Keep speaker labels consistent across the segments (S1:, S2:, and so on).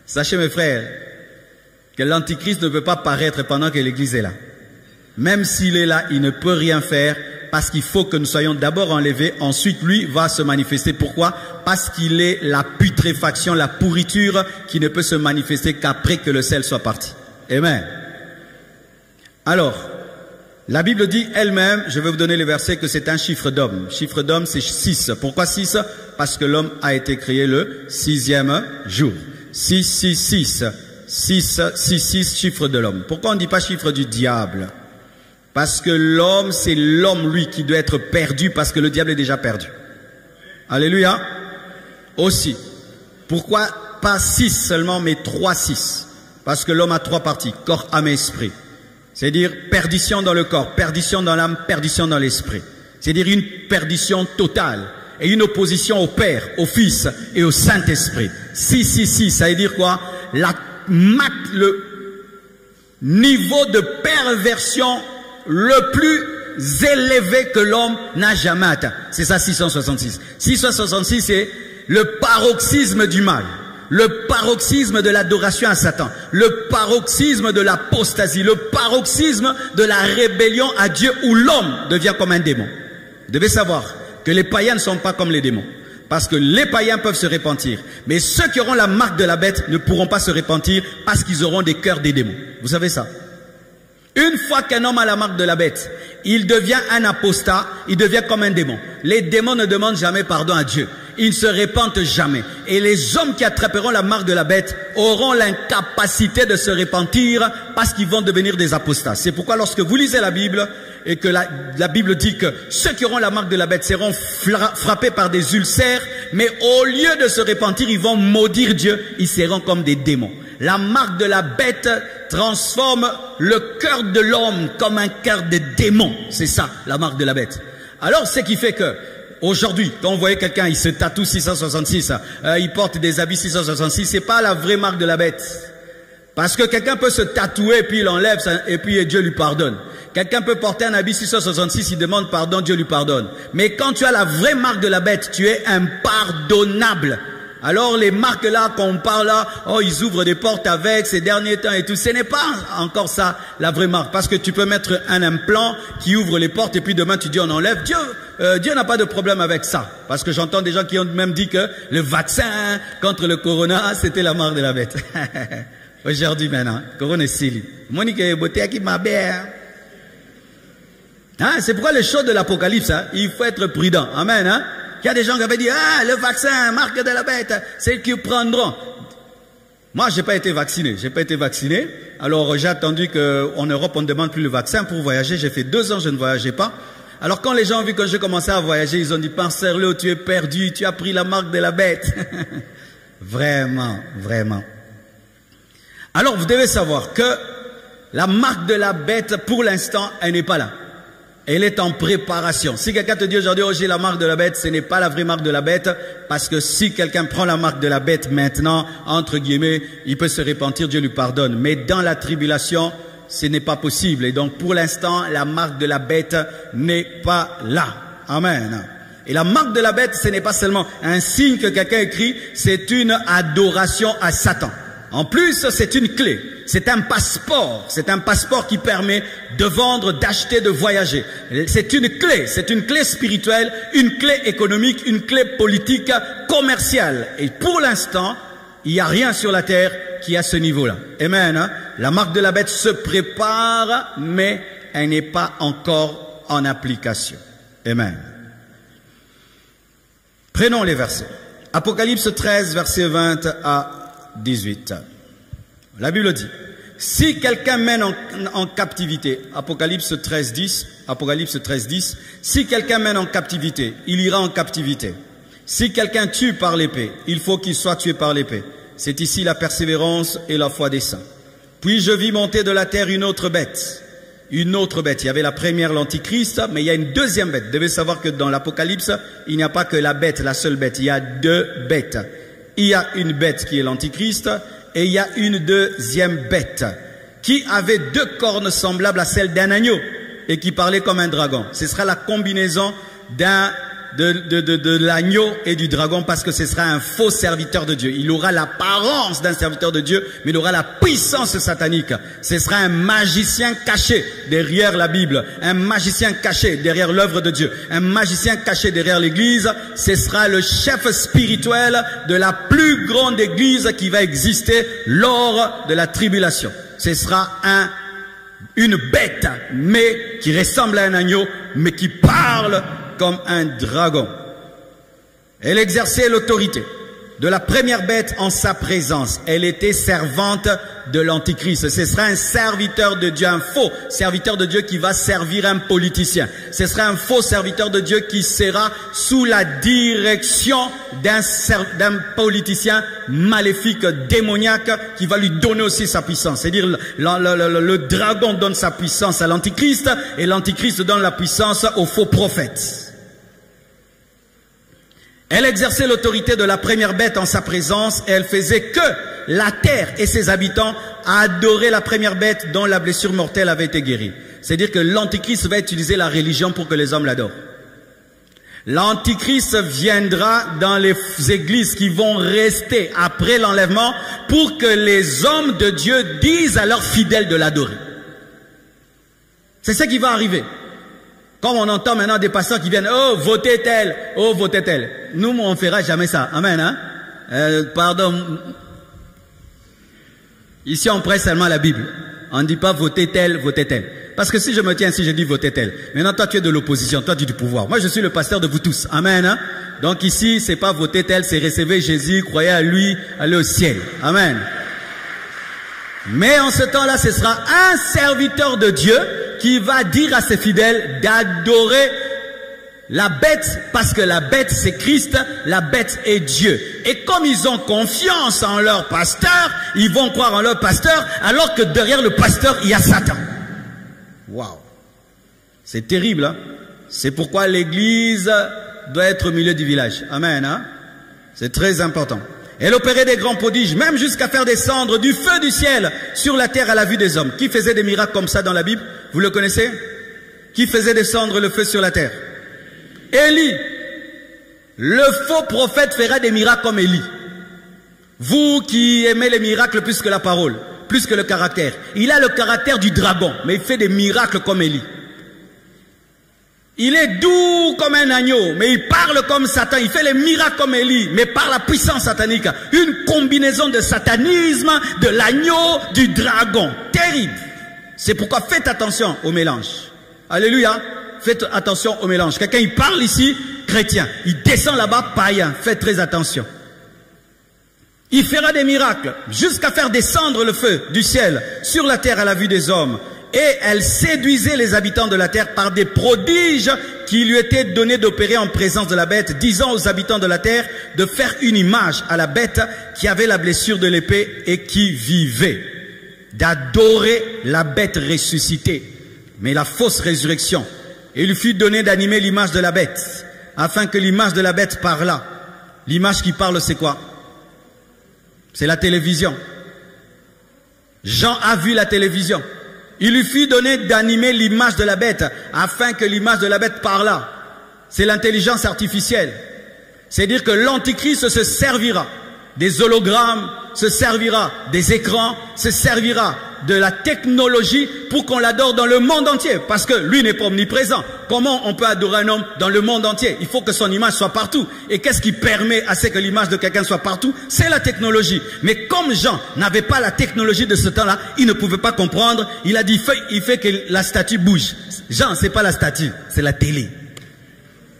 S1: Sachez mes frères, que l'Antichrist ne peut pas paraître pendant que l'Église est là. Même s'il est là, il ne peut rien faire parce qu'il faut que nous soyons d'abord enlevés, ensuite lui va se manifester. Pourquoi? Parce qu'il est la putréfaction, la pourriture qui ne peut se manifester qu'après que le sel soit parti. Amen. Alors, la Bible dit elle-même, je vais vous donner le verset, que c'est un chiffre d'homme. Chiffre d'homme, c'est 6. Pourquoi 6? Parce que l'homme a été créé le 6e jour. 6, 6, 6. 6, 6, 6, chiffre de l'homme. Pourquoi on ne dit pas chiffre du diable? Parce que l'homme, c'est l'homme, lui, qui doit être perdu parce que le diable est déjà perdu. Alléluia. Aussi. Pourquoi pas 6 seulement, mais 3, 6? Parce que l'homme a 3 parties, corps, âme et esprit. C'est-à-dire perdition dans le corps, perdition dans l'âme, perdition dans l'esprit. C'est-à-dire une perdition totale et une opposition au Père, au Fils et au Saint-Esprit. 6, 6, 6, ça veut dire quoi? Le niveau de perversion le plus élevé que l'homme n'a jamais atteint. C'est ça 666. 666, c'est le paroxysme du mal. Le paroxysme de l'adoration à Satan, le paroxysme de l'apostasie, le paroxysme de la rébellion à Dieu où l'homme devient comme un démon. Vous devez savoir que les païens ne sont pas comme les démons. Parce que les païens peuvent se repentir. Mais ceux qui auront la marque de la bête ne pourront pas se repentir parce qu'ils auront des cœurs des démons. Vous savez ça? Une fois qu'un homme a la marque de la bête, il devient un apostat, il devient comme un démon. Les démons ne demandent jamais pardon à Dieu. Ils ne se repentent jamais. Et les hommes qui attraperont la marque de la bête auront l'incapacité de se repentir parce qu'ils vont devenir des apostats. C'est pourquoi lorsque vous lisez la Bible et que la Bible dit que ceux qui auront la marque de la bête seront frappés par des ulcères, mais au lieu de se repentir, ils vont maudire Dieu, ils seront comme des démons. La marque de la bête transforme le cœur de l'homme comme un cœur de démon. C'est ça, la marque de la bête. Alors, ce qui fait que aujourd'hui, quand vous voyez quelqu'un, il se tatoue 666, il porte des habits 666, c'est pas la vraie marque de la bête. Parce que quelqu'un peut se tatouer, puis il enlève, et puis Dieu lui pardonne. Quelqu'un peut porter un habit 666, il demande pardon, Dieu lui pardonne. Mais quand tu as la vraie marque de la bête, tu es impardonnable. Alors les marques là qu'on parle là, oh ils ouvrent des portes avec ces derniers temps et tout, ce n'est pas encore ça la vraie marque. Parce que tu peux mettre un implant qui ouvre les portes et puis demain tu dis on enlève. Dieu n'a pas de problème avec ça. Parce que j'entends des gens qui ont même dit que le vaccin contre le corona c'était la marque de la bête. Aujourd'hui maintenant, corona est silly. Monique est beauté qui m'a bien. Hein, c'est pourquoi le show de l'Apocalypse, hein, il faut être prudent. Amen. Hein? Il y a des gens qui avaient dit, ah, le vaccin, marque de la bête, c'est qu'ils prendront. Moi, j'ai pas été vacciné. J'ai pas été vacciné. Alors, j'ai attendu qu'en Europe, on ne demande plus le vaccin pour voyager. J'ai fait 2 ans, je ne voyageais pas. Alors, quand les gens ont vu que j'ai commencé à voyager, ils ont dit, pensez-le, tu es perdu, tu as pris la marque de la bête. Vraiment, vraiment. Alors, vous devez savoir que la marque de la bête, pour l'instant, elle n'est pas là. Elle est en préparation. Si quelqu'un te dit aujourd'hui, oh j'ai la marque de la bête, ce n'est pas la vraie marque de la bête, parce que si quelqu'un prend la marque de la bête maintenant, entre guillemets, il peut se repentir, Dieu lui pardonne. Mais dans la tribulation, ce n'est pas possible. Et donc pour l'instant, la marque de la bête n'est pas là. Amen. Et la marque de la bête, ce n'est pas seulement un signe que quelqu'un écrit, c'est une adoration à Satan. En plus, c'est une clé. C'est un passeport qui permet de vendre, d'acheter, de voyager. C'est une clé spirituelle, une clé économique, une clé politique, commerciale. Et pour l'instant, il n'y a rien sur la terre qui a ce niveau-là. Amen. Hein? La marque de la bête se prépare, mais elle n'est pas encore en application. Amen. Prenons les versets. Apocalypse 13, versets 20 à 18. La Bible dit, si quelqu'un mène en captivité, Apocalypse 13, 10, si quelqu'un mène en captivité, il ira en captivité. Si quelqu'un tue par l'épée, il faut qu'il soit tué par l'épée. C'est ici la persévérance et la foi des saints. Puis je vis monter de la terre une autre bête. Une autre bête. Il y avait la première, l'Antichrist, mais il y a une deuxième bête. Vous devez savoir que dans l'Apocalypse, il n'y a pas que la bête, la seule bête. Il y a 2 bêtes. Il y a une bête qui est l'Antichrist et il y a une deuxième bête qui avait 2 cornes semblables à celles d'un agneau et qui parlait comme un dragon. Ce sera la combinaison d'un de l'agneau et du dragon, parce que ce sera un faux serviteur de Dieu. Il aura l'apparence d'un serviteur de Dieu, mais il aura la puissance satanique. Ce sera un magicien caché derrière la Bible, un magicien caché derrière l'œuvre de Dieu, un magicien caché derrière l'église. Ce sera le chef spirituel de la plus grande église qui va exister lors de la tribulation. Ce sera une bête, mais qui ressemble à un agneau, mais qui parle comme un dragon. Elle exerçait l'autorité de la première bête en sa présence. Elle était servante de l'Antichrist. Ce sera un serviteur de Dieu, un faux serviteur de Dieu qui va servir un politicien. Ce sera un faux serviteur de Dieu qui sera sous la direction d'un politicien maléfique, démoniaque, qui va lui donner aussi sa puissance. C'est-à-dire le dragon donne sa puissance à l'Antichrist et l'Antichrist donne la puissance aux faux prophètes. Elle exerçait l'autorité de la première bête en sa présence et elle faisait que la terre et ses habitants adoraient la première bête dont la blessure mortelle avait été guérie. C'est-à-dire que l'Antichrist va utiliser la religion pour que les hommes l'adorent. L'Antichrist viendra dans les églises qui vont rester après l'enlèvement pour que les hommes de Dieu disent à leurs fidèles de l'adorer. C'est ce qui va arriver. Comme on entend maintenant des pasteurs qui viennent, oh, votez tel, oh, votez tel. Nous, on ne fera jamais ça. Amen, hein? Pardon. Ici, on prête seulement la Bible. On ne dit pas votez tel, votez tel. Parce que si je me tiens ici, je dis votez tel. Maintenant, toi, tu es de l'opposition, toi, tu es du pouvoir. Moi, je suis le pasteur de vous tous. Amen, hein? Donc ici, c'est pas voter tel, c'est recevoir Jésus, croyez à lui, aller au ciel. Amen. Mais en ce temps-là, ce sera un serviteur de Dieu qui va dire à ses fidèles d'adorer la bête, parce que la bête c'est Christ, la bête est Dieu. Et comme ils ont confiance en leur pasteur, ils vont croire en leur pasteur, alors que derrière le pasteur, il y a Satan. Waouh! C'est terrible, hein? C'est pourquoi l'église doit être au milieu du village. Amen, hein? C'est très important. Elle opérait des grands prodiges, même jusqu'à faire descendre du feu du ciel sur la terre à la vue des hommes. Qui faisait des miracles comme ça dans la Bible? Vous le connaissez? Qui faisait descendre le feu sur la terre? Élie. Le faux prophète fera des miracles comme Élie. Vous qui aimez les miracles plus que la parole, plus que le caractère. Il a le caractère du dragon, mais il fait des miracles comme Élie. Il est doux comme un agneau, mais il parle comme Satan. Il fait les miracles comme Élie, mais par la puissance satanique. Une combinaison de satanisme, de l'agneau, du dragon. Terrible. C'est pourquoi faites attention au mélange. Alléluia. Faites attention au mélange. Quelqu'un, il parle ici, chrétien. Il descend là-bas, païen. Faites très attention. Il fera des miracles, jusqu'à faire descendre le feu du ciel sur la terre à la vue des hommes. Et elle séduisait les habitants de la terre par des prodiges qui lui étaient donnés d'opérer en présence de la bête, disant aux habitants de la terre de faire une image à la bête qui avait la blessure de l'épée et qui vivait, d'adorer la bête ressuscitée, mais la fausse résurrection. Et il lui fut donné d'animer l'image de la bête, afin que l'image de la bête parlât. L'image qui parle, c'est quoi? C'est la télévision. Jean a vu la télévision. Il lui fut donné d'animer l'image de la bête, afin que l'image de la bête parlât. C'est l'intelligence artificielle. C'est-à-dire que l'Antichrist se servira des hologrammes, se servira des écrans, se servira de la technologie pour qu'on l'adore dans le monde entier. Parce que lui n'est pas omniprésent. Comment on peut adorer un homme dans le monde entier? Il faut que son image soit partout. Et qu'est-ce qui permet à ce que l'image de quelqu'un soit partout? C'est la technologie. Mais comme Jean n'avait pas la technologie de ce temps-là, il ne pouvait pas comprendre. Il a dit, il fait que la statue bouge. Jean, c'est pas la statue, c'est la télé.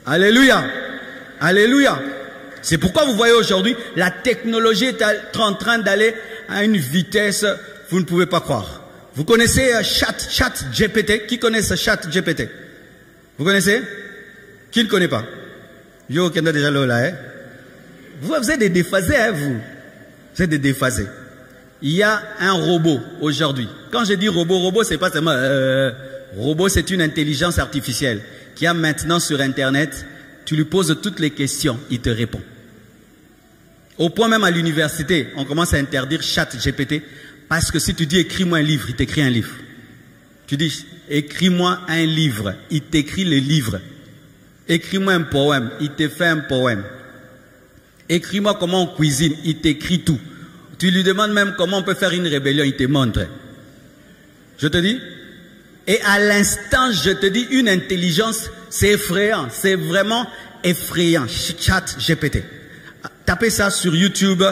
S1: Alléluia. Alléluia. C'est pourquoi vous voyez aujourd'hui, la technologie est en train d'aller à une vitesse, vous ne pouvez pas croire. Vous connaissez ChatGPT? Qui connaît ce ChatGPT? Vous connaissez? Qui ne connaît pas? Yo, qui est déjà là, hein? Vous êtes des déphasés, hein, vous? Vous êtes des déphasés. Il y a un robot aujourd'hui. Quand je dis robot, c'est pas seulement robot, c'est une intelligence artificielle qui a maintenant sur Internet. Tu lui poses toutes les questions, il te répond. Au point même à l'université, on commence à interdire ChatGPT parce que si tu dis écris-moi un livre, il t'écrit un livre. Tu dis écris-moi un livre, il t'écrit le livre. Écris-moi un poème, il te fait un poème. Écris-moi comment on cuisine, il t'écrit tout. Tu lui demandes même comment on peut faire une rébellion, il te montre. Je te dis, et à l'instant, je te dis, une intelligence, c'est effrayant, c'est vraiment effrayant. Chat GPT. Tapez ça sur YouTube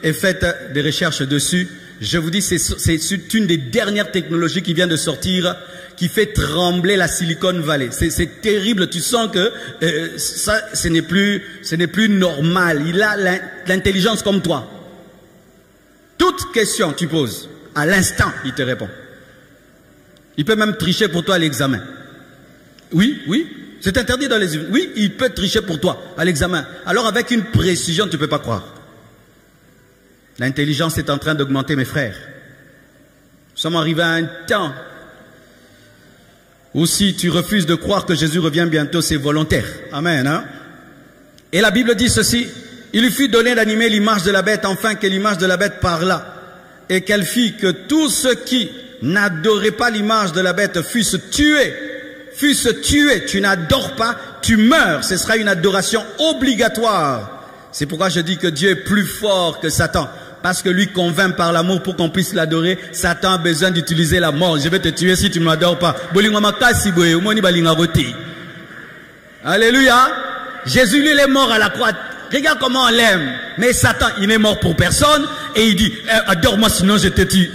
S1: et faites des recherches dessus. Je vous dis, c'est une des dernières technologies qui vient de sortir, qui fait trembler la Silicon Valley. C'est terrible. Tu sens que ça, ce n'est plus normal. Il a l'intelligence comme toi. Toute question tu poses, à l'instant, il te répond. Il peut même tricher pour toi à l'examen. Oui, oui, c'est interdit dans les... Oui, il peut tricher pour toi à l'examen. Alors avec une précision, tu ne peux pas croire. L'intelligence est en train d'augmenter, mes frères. Nous sommes arrivés à un temps où si tu refuses de croire que Jésus revient bientôt, c'est volontaire. Amen. Hein? Et la Bible dit ceci. Il lui fut donné d'animer l'image de la bête, afin que l'image de la bête parlât, et qu'elle fit que tous ceux qui n'adoraient pas l'image de la bête fussent tués. Fussent tués. Tu n'adores pas, tu meurs. Ce sera une adoration obligatoire. C'est pourquoi je dis que Dieu est plus fort que Satan. Parce que lui convainc par l'amour pour qu'on puisse l'adorer. Satan a besoin d'utiliser la mort. Je vais te tuer si tu ne m'adores pas. Alléluia. Jésus, lui, il est mort à la croix. Regarde comment on l'aime. Mais Satan, il n'est mort pour personne. Et il dit, adore-moi sinon je te tue.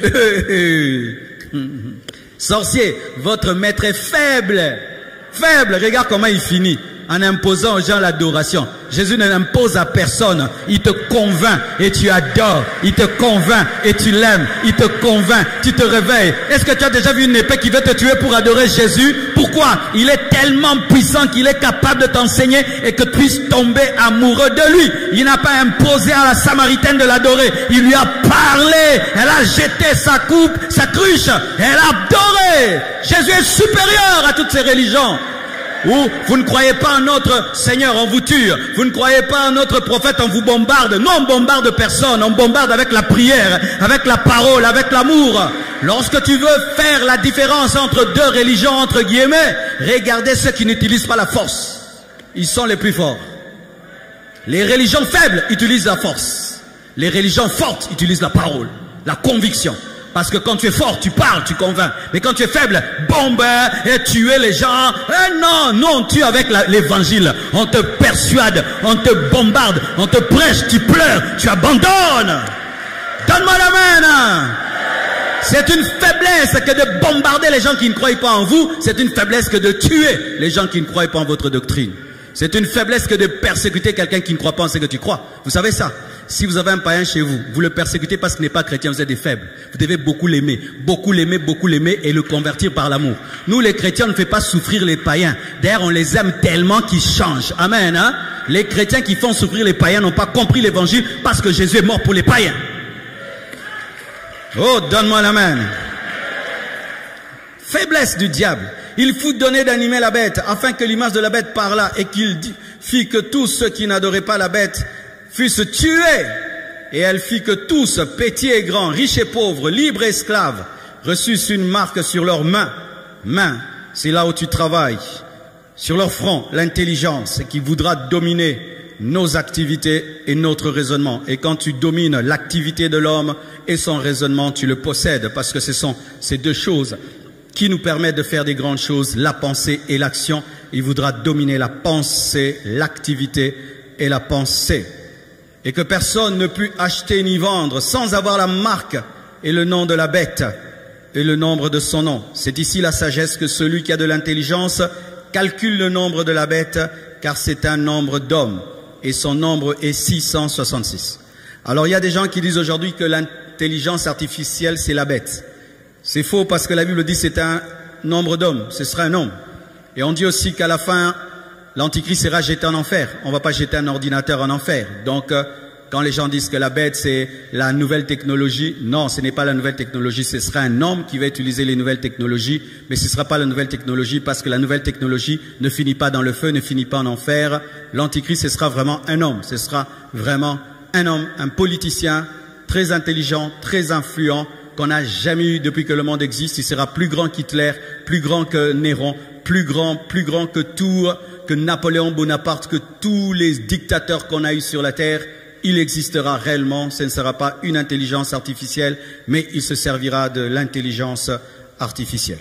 S1: Sorcier, votre maître est faible. Faible. Regarde comment il finit. En imposant aux gens l'adoration. Jésus ne l'impose à personne. Il te convainc et tu adores. Il te convainc et tu l'aimes. Il te convainc, tu te réveilles. Est-ce que tu as déjà vu une épée qui veut te tuer pour adorer Jésus? Pourquoi? Il est tellement puissant qu'il est capable de t'enseigner et que tu puisses tomber amoureux de lui. Il n'a pas imposé à la Samaritaine de l'adorer. Il lui a parlé. Elle a jeté sa coupe, sa cruche. Elle a adoré. Jésus est supérieur à toutes ces religions. Ou vous ne croyez pas en notre Seigneur, on vous tue. Vous ne croyez pas en notre prophète, on vous bombarde. Non, on bombarde personne. On bombarde avec la prière, avec la parole, avec l'amour. Lorsque tu veux faire la différence entre deux religions, entre guillemets, regardez ceux qui n'utilisent pas la force. Ils sont les plus forts. Les religions faibles utilisent la force. Les religions fortes utilisent la parole, la conviction. Parce que quand tu es fort, tu parles, tu convaincs. Mais quand tu es faible, bombe et tuer les gens. Non, non, tue avec l'évangile. On te persuade, on te bombarde, on te prêche, tu pleures, tu abandonnes. Donne-moi la main. C'est une faiblesse que de bombarder les gens qui ne croient pas en vous. C'est une faiblesse que de tuer les gens qui ne croient pas en votre doctrine. C'est une faiblesse que de persécuter quelqu'un qui ne croit pas en ce que tu crois. Vous savez ça? Si vous avez un païen chez vous, vous le persécutez parce qu'il n'est pas chrétien, vous êtes des faibles. Vous devez beaucoup l'aimer et le convertir par l'amour. Nous les chrétiens, on ne fait pas souffrir les païens. D'ailleurs, on les aime tellement qu'ils changent. Amen. Hein? Les chrétiens qui font souffrir les païens n'ont pas compris l'évangile parce que Jésus est mort pour les païens. Oh, donne-moi la main. Faiblesse du diable. Il fut donné d'animer la bête afin que l'image de la bête parlât et qu'il fit que tous ceux qui n'adoraient pas la bête fussent tués. Et elle fit que tous, petits et grands, riches et pauvres, libres et esclaves, reçussent une marque sur leurs mains. Main, c'est là où tu travailles. Sur leur front, l'intelligence qui voudra dominer nos activités et notre raisonnement. Et quand tu domines l'activité de l'homme et son raisonnement, tu le possèdes parce que ce sont ces deux choses qui nous permettent de faire des grandes choses, la pensée et l'action. Il voudra dominer la pensée, l'activité et la pensée. Et que personne ne put acheter ni vendre sans avoir la marque et le nom de la bête et le nombre de son nom. C'est ici la sagesse que celui qui a de l'intelligence calcule le nombre de la bête, car c'est un nombre d'hommes et son nombre est 666. Alors il y a des gens qui disent aujourd'hui que l'intelligence artificielle c'est la bête. C'est faux parce que la Bible dit c'est un nombre d'hommes, ce sera un homme. Et on dit aussi qu'à la fin, l'Antichrist sera jeté en enfer. On ne va pas jeter un ordinateur en enfer. Donc, quand les gens disent que la bête, c'est la nouvelle technologie, non, ce n'est pas la nouvelle technologie. Ce sera un homme qui va utiliser les nouvelles technologies, mais ce ne sera pas la nouvelle technologie parce que la nouvelle technologie ne finit pas dans le feu, ne finit pas en enfer. L'Antichrist, ce sera vraiment un homme. Ce sera vraiment un homme, un politicien très intelligent, très influent, qu'on n'a jamais eu depuis que le monde existe. Il sera plus grand qu'Hitler, plus grand que Néron, plus grand que tout, que Napoléon Bonaparte, que tous les dictateurs qu'on a eus sur la terre. Il existera réellement, ce ne sera pas une intelligence artificielle, mais il se servira de l'intelligence artificielle.